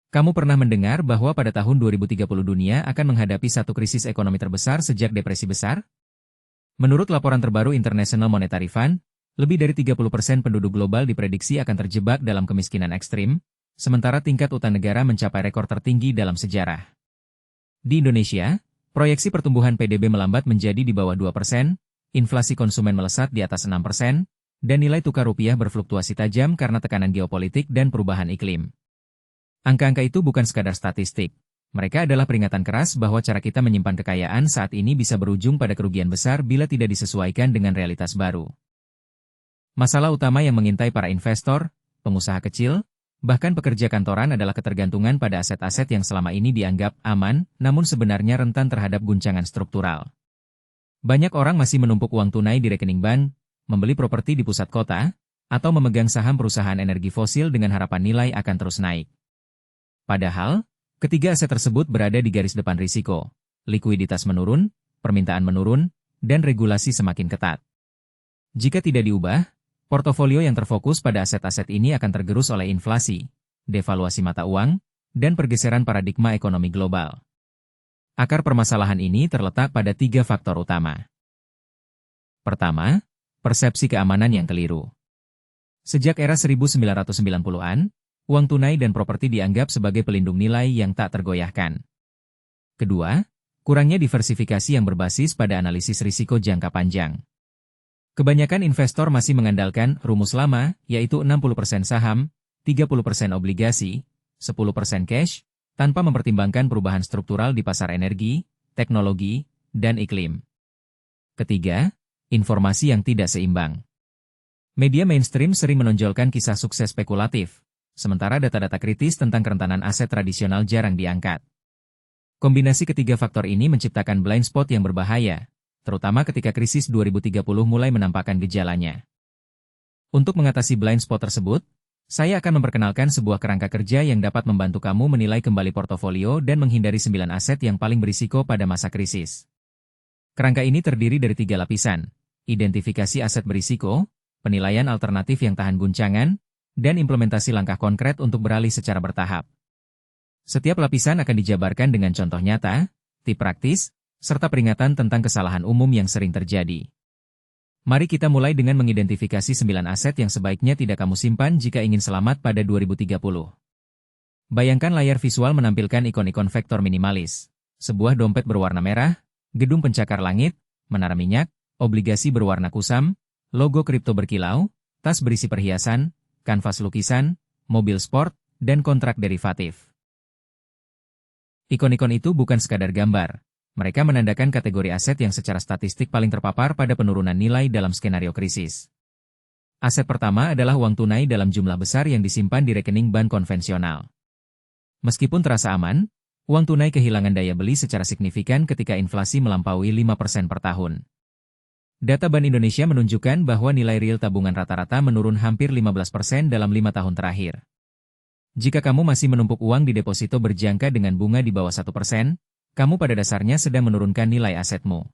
Kamu pernah mendengar bahwa pada tahun 2030 dunia akan menghadapi satu krisis ekonomi terbesar sejak depresi besar? Menurut laporan terbaru International Monetary Fund, lebih dari 30% penduduk global diprediksi akan terjebak dalam kemiskinan ekstrim, sementara tingkat utang negara mencapai rekor tertinggi dalam sejarah. Di Indonesia, proyeksi pertumbuhan PDB melambat menjadi di bawah 2%, inflasi konsumen melesat di atas 6%, dan nilai tukar rupiah berfluktuasi tajam karena tekanan geopolitik dan perubahan iklim. Angka-angka itu bukan sekadar statistik. Mereka adalah peringatan keras bahwa cara kita menyimpan kekayaan saat ini bisa berujung pada kerugian besar bila tidak disesuaikan dengan realitas baru. Masalah utama yang mengintai para investor, pengusaha kecil, bahkan pekerja kantoran adalah ketergantungan pada aset-aset yang selama ini dianggap aman, namun sebenarnya rentan terhadap guncangan struktural. Banyak orang masih menumpuk uang tunai di rekening bank, membeli properti di pusat kota, atau memegang saham perusahaan energi fosil dengan harapan nilai akan terus naik. Padahal, ketiga aset tersebut berada di garis depan risiko. Likuiditas menurun, permintaan menurun, dan regulasi semakin ketat. Jika tidak diubah, portofolio yang terfokus pada aset-aset ini akan tergerus oleh inflasi, devaluasi mata uang, dan pergeseran paradigma ekonomi global. Akar permasalahan ini terletak pada 3 faktor utama. Pertama, persepsi keamanan yang keliru. Sejak era 1990-an, uang tunai dan properti dianggap sebagai pelindung nilai yang tak tergoyahkan. Kedua, kurangnya diversifikasi yang berbasis pada analisis risiko jangka panjang. Kebanyakan investor masih mengandalkan rumus lama, yaitu 60% saham, 30% obligasi, 10% cash, tanpa mempertimbangkan perubahan struktural di pasar energi, teknologi, dan iklim. Ketiga, informasi yang tidak seimbang. Media mainstream sering menonjolkan kisah sukses spekulatif, sementara data-data kritis tentang kerentanan aset tradisional jarang diangkat. Kombinasi ketiga faktor ini menciptakan blind spot yang berbahaya, terutama ketika krisis 2030 mulai menampakkan gejalanya. Untuk mengatasi blind spot tersebut, saya akan memperkenalkan sebuah kerangka kerja yang dapat membantu kamu menilai kembali portofolio dan menghindari 9 aset yang paling berisiko pada masa krisis. Kerangka ini terdiri dari 3 lapisan: identifikasi aset berisiko, penilaian alternatif yang tahan guncangan, dan implementasi langkah konkret untuk beralih secara bertahap. Setiap lapisan akan dijabarkan dengan contoh nyata, tip praktis, serta peringatan tentang kesalahan umum yang sering terjadi. Mari kita mulai dengan mengidentifikasi 9 aset yang sebaiknya tidak kamu simpan jika ingin selamat pada 2030. Bayangkan layar visual menampilkan ikon-ikon vektor minimalis, sebuah dompet berwarna merah, gedung pencakar langit, menara minyak, obligasi berwarna kusam, logo kripto berkilau, tas berisi perhiasan, kanvas lukisan, mobil sport, dan kontrak derivatif. Ikon-ikon itu bukan sekadar gambar. Mereka menandakan kategori aset yang secara statistik paling terpapar pada penurunan nilai dalam skenario krisis. Aset pertama adalah uang tunai dalam jumlah besar yang disimpan di rekening bank konvensional. Meskipun terasa aman, uang tunai kehilangan daya beli secara signifikan ketika inflasi melampaui 5% per tahun. Data Bank Indonesia menunjukkan bahwa nilai real tabungan rata-rata menurun hampir 15% dalam 5 tahun terakhir. Jika kamu masih menumpuk uang di deposito berjangka dengan bunga di bawah 1%, kamu pada dasarnya sedang menurunkan nilai asetmu.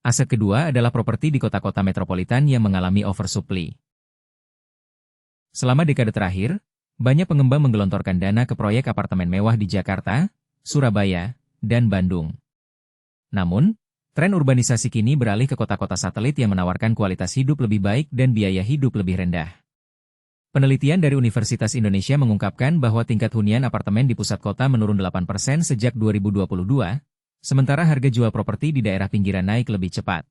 Aset kedua adalah properti di kota-kota metropolitan yang mengalami oversupply. Selama dekade terakhir, banyak pengembang menggelontorkan dana ke proyek apartemen mewah di Jakarta, Surabaya, dan Bandung. Namun, tren urbanisasi kini beralih ke kota-kota satelit yang menawarkan kualitas hidup lebih baik dan biaya hidup lebih rendah. Penelitian dari Universitas Indonesia mengungkapkan bahwa tingkat hunian apartemen di pusat kota menurun 8% sejak 2022, sementara harga jual properti di daerah pinggiran naik lebih cepat.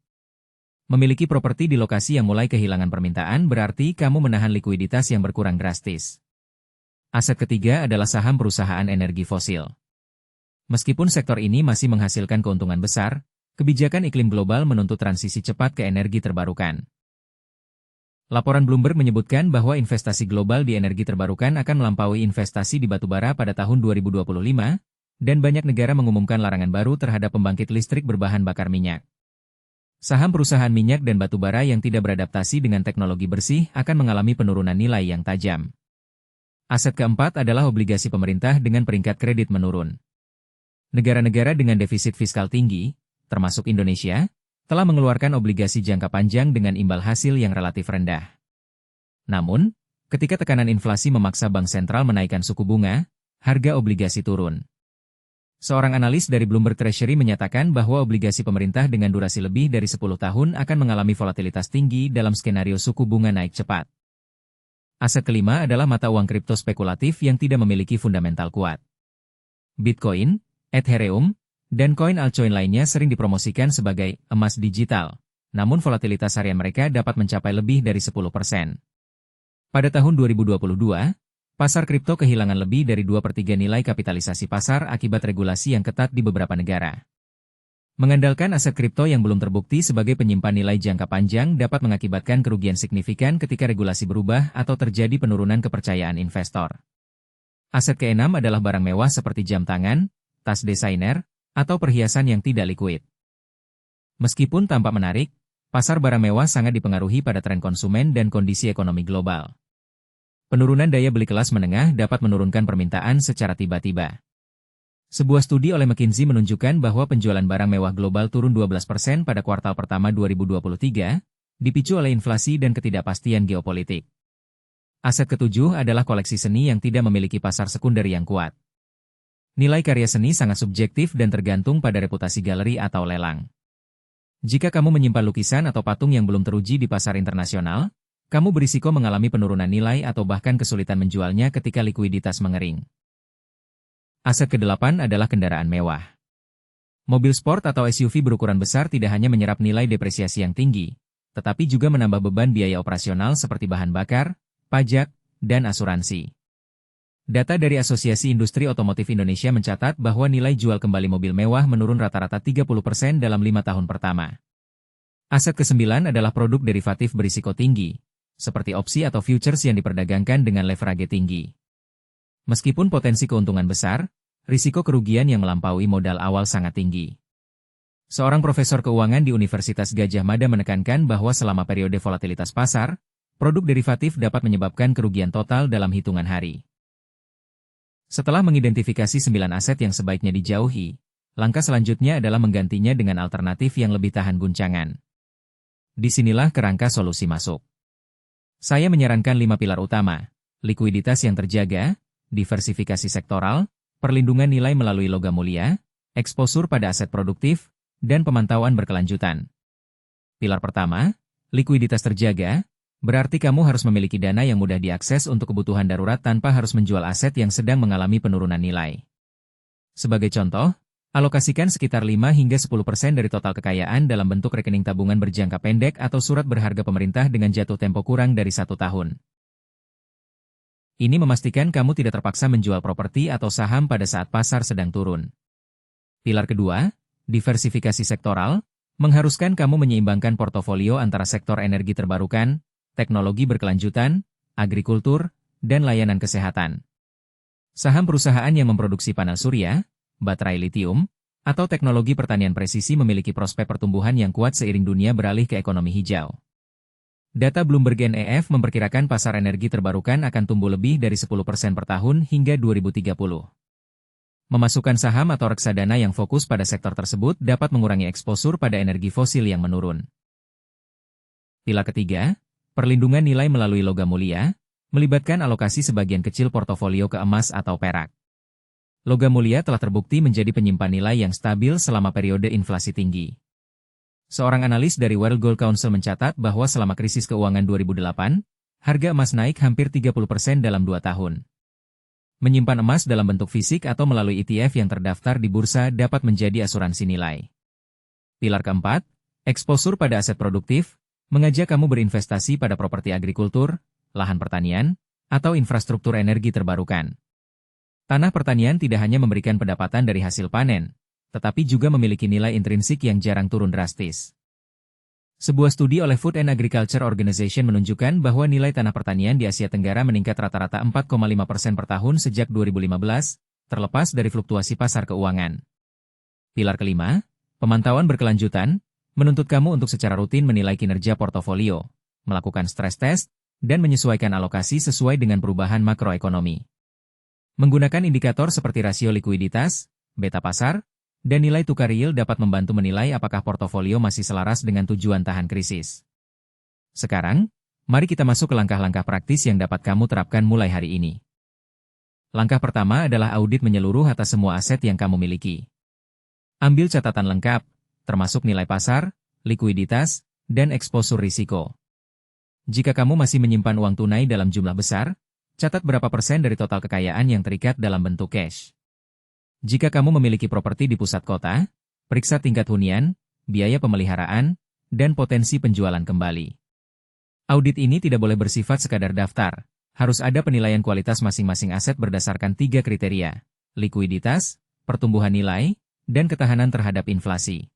Memiliki properti di lokasi yang mulai kehilangan permintaan berarti kamu menahan likuiditas yang berkurang drastis. Aset ketiga adalah saham perusahaan energi fosil. Meskipun sektor ini masih menghasilkan keuntungan besar, kebijakan iklim global menuntut transisi cepat ke energi terbarukan. Laporan Bloomberg menyebutkan bahwa investasi global di energi terbarukan akan melampaui investasi di batubara pada tahun 2025, dan banyak negara mengumumkan larangan baru terhadap pembangkit listrik berbahan bakar minyak. Saham perusahaan minyak dan batubara yang tidak beradaptasi dengan teknologi bersih akan mengalami penurunan nilai yang tajam. Aset keempat adalah obligasi pemerintah dengan peringkat kredit menurun. Negara-negara dengan defisit fiskal tinggi, termasuk Indonesia, telah mengeluarkan obligasi jangka panjang dengan imbal hasil yang relatif rendah. Namun, ketika tekanan inflasi memaksa bank sentral menaikkan suku bunga, harga obligasi turun. Seorang analis dari Bloomberg Treasury menyatakan bahwa obligasi pemerintah dengan durasi lebih dari 10 tahun akan mengalami volatilitas tinggi dalam skenario suku bunga naik cepat. Aset kelima adalah mata uang kripto spekulatif yang tidak memiliki fundamental kuat. Bitcoin, Ethereum, dan koin altcoin lainnya sering dipromosikan sebagai emas digital, namun volatilitas harian mereka dapat mencapai lebih dari 10%. Pada tahun 2022, pasar kripto kehilangan lebih dari 2/3 nilai kapitalisasi pasar akibat regulasi yang ketat di beberapa negara. Mengandalkan aset kripto yang belum terbukti sebagai penyimpan nilai jangka panjang dapat mengakibatkan kerugian signifikan ketika regulasi berubah atau terjadi penurunan kepercayaan investor. Aset keenam adalah barang mewah seperti jam tangan, tas desainer, atau perhiasan yang tidak likuid. Meskipun tampak menarik, pasar barang mewah sangat dipengaruhi pada tren konsumen dan kondisi ekonomi global. Penurunan daya beli kelas menengah dapat menurunkan permintaan secara tiba-tiba. Sebuah studi oleh McKinsey menunjukkan bahwa penjualan barang mewah global turun 12% pada kuartal pertama 2023, dipicu oleh inflasi dan ketidakpastian geopolitik. Aset ketujuh adalah koleksi seni yang tidak memiliki pasar sekunder yang kuat. Nilai karya seni sangat subjektif dan tergantung pada reputasi galeri atau lelang. Jika kamu menyimpan lukisan atau patung yang belum teruji di pasar internasional, kamu berisiko mengalami penurunan nilai atau bahkan kesulitan menjualnya ketika likuiditas mengering. Aset ke-8 adalah kendaraan mewah. Mobil sport atau SUV berukuran besar tidak hanya menyerap nilai depresiasi yang tinggi, tetapi juga menambah beban biaya operasional seperti bahan bakar, pajak, dan asuransi. Data dari Asosiasi Industri Otomotif Indonesia mencatat bahwa nilai jual kembali mobil mewah menurun rata-rata 30% dalam 5 tahun pertama. Aset ke-9 adalah produk derivatif berisiko tinggi, seperti opsi atau futures yang diperdagangkan dengan leverage tinggi. Meskipun potensi keuntungan besar, risiko kerugian yang melampaui modal awal sangat tinggi. Seorang profesor keuangan di Universitas Gadjah Mada menekankan bahwa selama periode volatilitas pasar, produk derivatif dapat menyebabkan kerugian total dalam hitungan hari. Setelah mengidentifikasi 9 aset yang sebaiknya dijauhi, langkah selanjutnya adalah menggantinya dengan alternatif yang lebih tahan guncangan. Disinilah kerangka solusi masuk. Saya menyarankan 5 pilar utama: likuiditas yang terjaga, diversifikasi sektoral, perlindungan nilai melalui logam mulia, eksposur pada aset produktif, dan pemantauan berkelanjutan. Pilar pertama, likuiditas terjaga, berarti kamu harus memiliki dana yang mudah diakses untuk kebutuhan darurat tanpa harus menjual aset yang sedang mengalami penurunan nilai. Sebagai contoh, alokasikan sekitar 5 hingga 10% dari total kekayaan dalam bentuk rekening tabungan berjangka pendek atau surat berharga pemerintah dengan jatuh tempo kurang dari 1 tahun. Ini memastikan kamu tidak terpaksa menjual properti atau saham pada saat pasar sedang turun. Pilar kedua, diversifikasi sektoral, mengharuskan kamu menyeimbangkan portofolio antara sektor energi terbarukan, teknologi berkelanjutan, agrikultur, dan layanan kesehatan. Saham perusahaan yang memproduksi panel surya, baterai litium, atau teknologi pertanian presisi memiliki prospek pertumbuhan yang kuat seiring dunia beralih ke ekonomi hijau. Data Bloomberg NEF memperkirakan pasar energi terbarukan akan tumbuh lebih dari 10% per tahun hingga 2030. Memasukkan saham atau reksadana yang fokus pada sektor tersebut dapat mengurangi eksposur pada energi fosil yang menurun. Pilar ketiga, perlindungan nilai melalui logam mulia, melibatkan alokasi sebagian kecil portofolio ke emas atau perak. Logam mulia telah terbukti menjadi penyimpan nilai yang stabil selama periode inflasi tinggi. Seorang analis dari World Gold Council mencatat bahwa selama krisis keuangan 2008, harga emas naik hampir 30% dalam 2 tahun. Menyimpan emas dalam bentuk fisik atau melalui ETF yang terdaftar di bursa dapat menjadi asuransi nilai. Pilar keempat, eksposur pada aset produktif, mengajak kamu berinvestasi pada properti agrikultur, lahan pertanian, atau infrastruktur energi terbarukan. Tanah pertanian tidak hanya memberikan pendapatan dari hasil panen, tetapi juga memiliki nilai intrinsik yang jarang turun drastis. Sebuah studi oleh Food and Agriculture Organization menunjukkan bahwa nilai tanah pertanian di Asia Tenggara meningkat rata-rata 4,5% per tahun sejak 2015, terlepas dari fluktuasi pasar keuangan. Pilar kelima, pemantauan berkelanjutan, menuntut kamu untuk secara rutin menilai kinerja portofolio, melakukan stress test, dan menyesuaikan alokasi sesuai dengan perubahan makroekonomi. Menggunakan indikator seperti rasio likuiditas, beta pasar, dan nilai tukar yield dapat membantu menilai apakah portofolio masih selaras dengan tujuan tahan krisis. Sekarang, mari kita masuk ke langkah-langkah praktis yang dapat kamu terapkan mulai hari ini. Langkah pertama adalah audit menyeluruh atas semua aset yang kamu miliki. Ambil catatan lengkap, termasuk nilai pasar, likuiditas, dan eksposur risiko. Jika kamu masih menyimpan uang tunai dalam jumlah besar, catat berapa persen dari total kekayaan yang terikat dalam bentuk cash. Jika kamu memiliki properti di pusat kota, periksa tingkat hunian, biaya pemeliharaan, dan potensi penjualan kembali. Audit ini tidak boleh bersifat sekadar daftar. Harus ada penilaian kualitas masing-masing aset berdasarkan 3 kriteria: likuiditas, pertumbuhan nilai, dan ketahanan terhadap inflasi.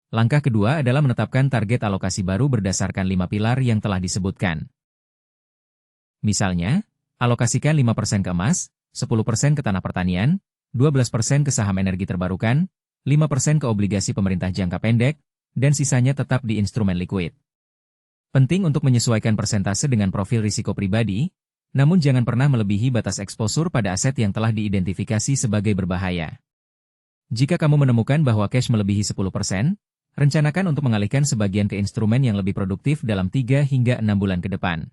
Langkah kedua adalah menetapkan target alokasi baru berdasarkan 5 pilar yang telah disebutkan. Misalnya, alokasikan 5% ke emas, 10% ke tanah pertanian, 12% ke saham energi terbarukan, 5% ke obligasi pemerintah jangka pendek, dan sisanya tetap di instrumen likuid. Penting untuk menyesuaikan persentase dengan profil risiko pribadi, namun jangan pernah melebihi batas eksposur pada aset yang telah diidentifikasi sebagai berbahaya. Jika kamu menemukan bahwa cash melebihi 10%, rencanakan untuk mengalihkan sebagian ke instrumen yang lebih produktif dalam 3 hingga 6 bulan ke depan.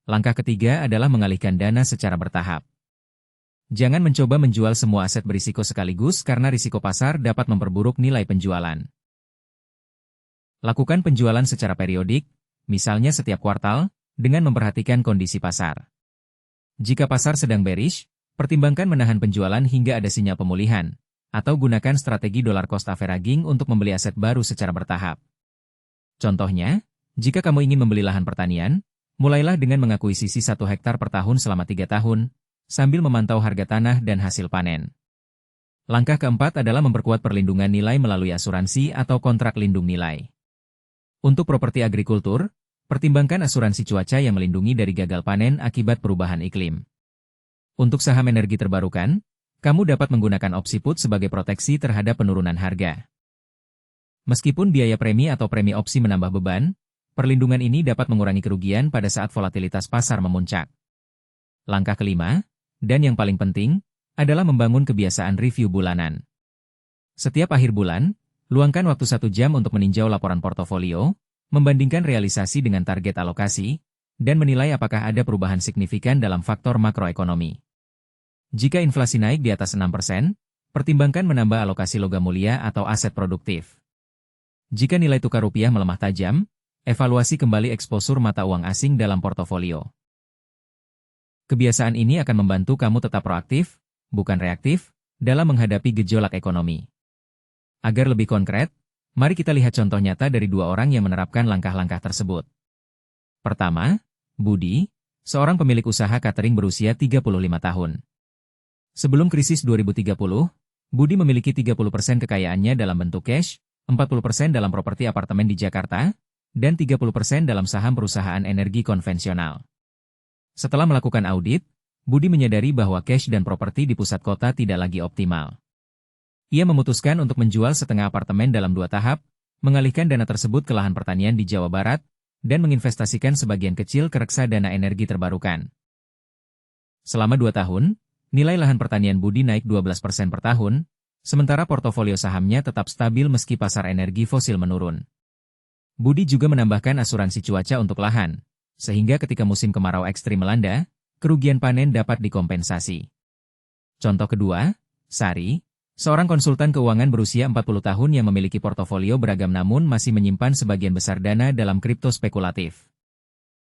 Langkah ketiga adalah mengalihkan dana secara bertahap. Jangan mencoba menjual semua aset berisiko sekaligus karena risiko pasar dapat memperburuk nilai penjualan. Lakukan penjualan secara periodik, misalnya setiap kuartal, dengan memperhatikan kondisi pasar. Jika pasar sedang bearish, pertimbangkan menahan penjualan hingga ada sinyal pemulihan, atau gunakan strategi dollar cost averaging untuk membeli aset baru secara bertahap. Contohnya, jika kamu ingin membeli lahan pertanian, mulailah dengan mengakuisisi 1 hektar per tahun selama 3 tahun, sambil memantau harga tanah dan hasil panen. Langkah keempat adalah memperkuat perlindungan nilai melalui asuransi atau kontrak lindung nilai. Untuk properti agrikultur, pertimbangkan asuransi cuaca yang melindungi dari gagal panen akibat perubahan iklim. Untuk saham energi terbarukan, kamu dapat menggunakan opsi put sebagai proteksi terhadap penurunan harga. Meskipun biaya premi atau premi opsi menambah beban, perlindungan ini dapat mengurangi kerugian pada saat volatilitas pasar memuncak. Langkah kelima, dan yang paling penting, adalah membangun kebiasaan review bulanan. Setiap akhir bulan, luangkan waktu 1 jam untuk meninjau laporan portofolio, membandingkan realisasi dengan target alokasi, dan menilai apakah ada perubahan signifikan dalam faktor makroekonomi. Jika inflasi naik di atas 6%, pertimbangkan menambah alokasi logam mulia atau aset produktif. Jika nilai tukar rupiah melemah tajam, evaluasi kembali eksposur mata uang asing dalam portofolio. Kebiasaan ini akan membantu kamu tetap proaktif, bukan reaktif, dalam menghadapi gejolak ekonomi. Agar lebih konkret, mari kita lihat contoh nyata dari 2 orang yang menerapkan langkah-langkah tersebut. Pertama, Budi, seorang pemilik usaha catering berusia 35 tahun. Sebelum krisis 2030, Budi memiliki 30% kekayaannya dalam bentuk cash, 40% dalam properti apartemen di Jakarta, dan 30% dalam saham perusahaan energi konvensional. Setelah melakukan audit, Budi menyadari bahwa cash dan properti di pusat kota tidak lagi optimal. Ia memutuskan untuk menjual setengah apartemen dalam 2 tahap, mengalihkan dana tersebut ke lahan pertanian di Jawa Barat, dan menginvestasikan sebagian kecil ke reksadana energi terbarukan. Selama 2 tahun, nilai lahan pertanian Budi naik 12% per tahun, sementara portofolio sahamnya tetap stabil meski pasar energi fosil menurun. Budi juga menambahkan asuransi cuaca untuk lahan, sehingga ketika musim kemarau ekstrim melanda, kerugian panen dapat dikompensasi. Contoh kedua, Sari, seorang konsultan keuangan berusia 40 tahun yang memiliki portofolio beragam namun masih menyimpan sebagian besar dana dalam kripto spekulatif.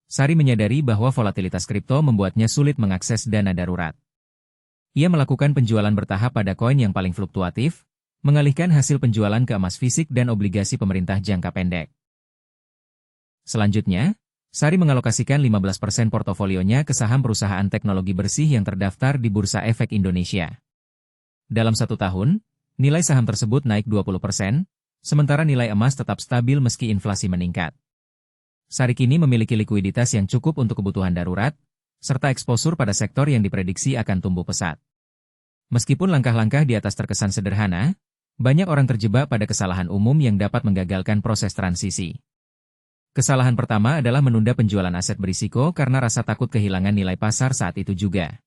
Sari menyadari bahwa volatilitas kripto membuatnya sulit mengakses dana darurat. Ia melakukan penjualan bertahap pada koin yang paling fluktuatif, mengalihkan hasil penjualan ke emas fisik dan obligasi pemerintah jangka pendek. Selanjutnya, Sari mengalokasikan 15% portofolionya ke saham perusahaan teknologi bersih yang terdaftar di Bursa Efek Indonesia. Dalam 1 tahun, nilai saham tersebut naik 20%, sementara nilai emas tetap stabil meski inflasi meningkat. Sari kini memiliki likuiditas yang cukup untuk kebutuhan darurat, serta eksposur pada sektor yang diprediksi akan tumbuh pesat. Meskipun langkah-langkah di atas terkesan sederhana, banyak orang terjebak pada kesalahan umum yang dapat menggagalkan proses transisi. Kesalahan pertama adalah menunda penjualan aset berisiko karena rasa takut kehilangan nilai pasar saat itu juga.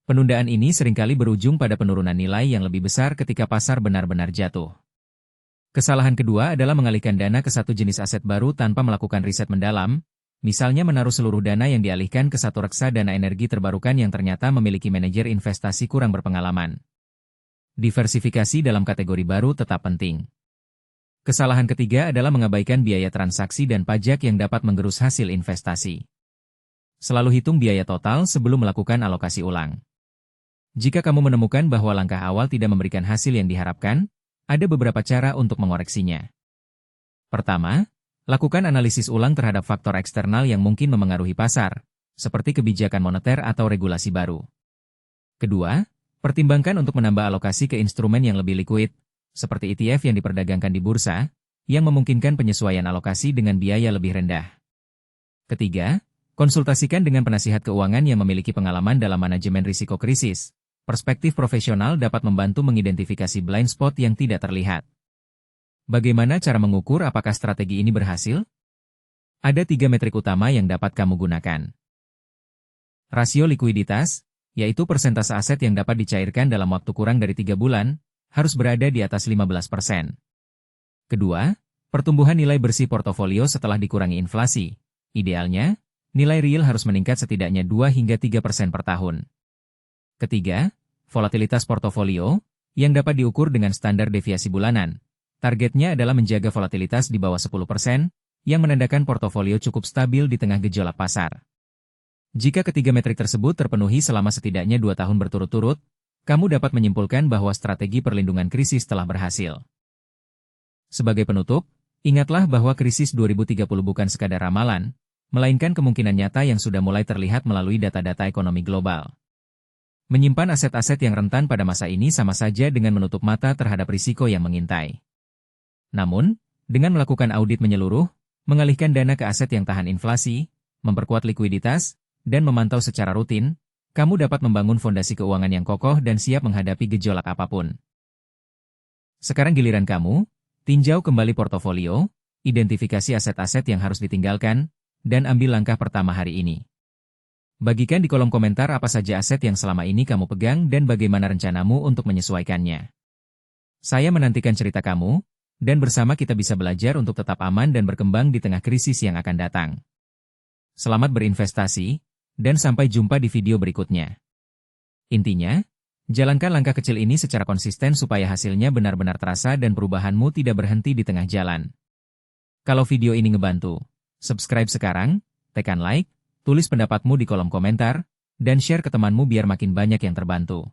Penundaan ini seringkali berujung pada penurunan nilai yang lebih besar ketika pasar benar-benar jatuh. Kesalahan kedua adalah mengalihkan dana ke satu jenis aset baru tanpa melakukan riset mendalam, Misalnya menaruh seluruh dana yang dialihkan ke satu reksadana energi terbarukan yang ternyata memiliki manajer investasi kurang berpengalaman. Diversifikasi dalam kategori baru tetap penting. Kesalahan ketiga adalah mengabaikan biaya transaksi dan pajak yang dapat menggerus hasil investasi. Selalu hitung biaya total sebelum melakukan alokasi ulang. Jika kamu menemukan bahwa langkah awal tidak memberikan hasil yang diharapkan, ada beberapa cara untuk mengoreksinya. Pertama, lakukan analisis ulang terhadap faktor eksternal yang mungkin memengaruhi pasar, seperti kebijakan moneter atau regulasi baru. Kedua, pertimbangkan untuk menambah alokasi ke instrumen yang lebih likuid, seperti ETF yang diperdagangkan di bursa, yang memungkinkan penyesuaian alokasi dengan biaya lebih rendah. Ketiga, konsultasikan dengan penasihat keuangan yang memiliki pengalaman dalam manajemen risiko krisis. Perspektif profesional dapat membantu mengidentifikasi blind spot yang tidak terlihat. Bagaimana cara mengukur apakah strategi ini berhasil? Ada 3 metrik utama yang dapat kamu gunakan. Rasio likuiditas, yaitu persentase aset yang dapat dicairkan dalam waktu kurang dari 3 bulan, harus berada di atas 15%. Kedua, pertumbuhan nilai bersih portofolio setelah dikurangi inflasi. Idealnya, nilai real harus meningkat setidaknya 2 hingga 3% per tahun. Ketiga, volatilitas portofolio, yang dapat diukur dengan standar deviasi bulanan. Targetnya adalah menjaga volatilitas di bawah 10%, yang menandakan portofolio cukup stabil di tengah gejolak pasar. Jika ketiga metrik tersebut terpenuhi selama setidaknya 2 tahun berturut-turut, kamu dapat menyimpulkan bahwa strategi perlindungan krisis telah berhasil. Sebagai penutup, ingatlah bahwa krisis 2030 bukan sekadar ramalan, melainkan kemungkinan nyata yang sudah mulai terlihat melalui data-data ekonomi global. Menyimpan aset-aset yang rentan pada masa ini sama saja dengan menutup mata terhadap risiko yang mengintai. Namun, dengan melakukan audit menyeluruh, mengalihkan dana ke aset yang tahan inflasi, memperkuat likuiditas, dan memantau secara rutin, kamu dapat membangun fondasi keuangan yang kokoh dan siap menghadapi gejolak apapun. Sekarang giliran kamu, tinjau kembali portofolio, identifikasi aset-aset yang harus ditinggalkan, dan ambil langkah pertama hari ini. Bagikan di kolom komentar apa saja aset yang selama ini kamu pegang dan bagaimana rencanamu untuk menyesuaikannya. Saya menantikan cerita kamu, dan bersama kita bisa belajar untuk tetap aman dan berkembang di tengah krisis yang akan datang. Selamat berinvestasi, dan sampai jumpa di video berikutnya. Intinya, jalankan langkah kecil ini secara konsisten supaya hasilnya benar-benar terasa dan perubahanmu tidak berhenti di tengah jalan. Kalau video ini ngebantu, subscribe sekarang, tekan like, tulis pendapatmu di kolom komentar, dan share ke temanmu biar makin banyak yang terbantu.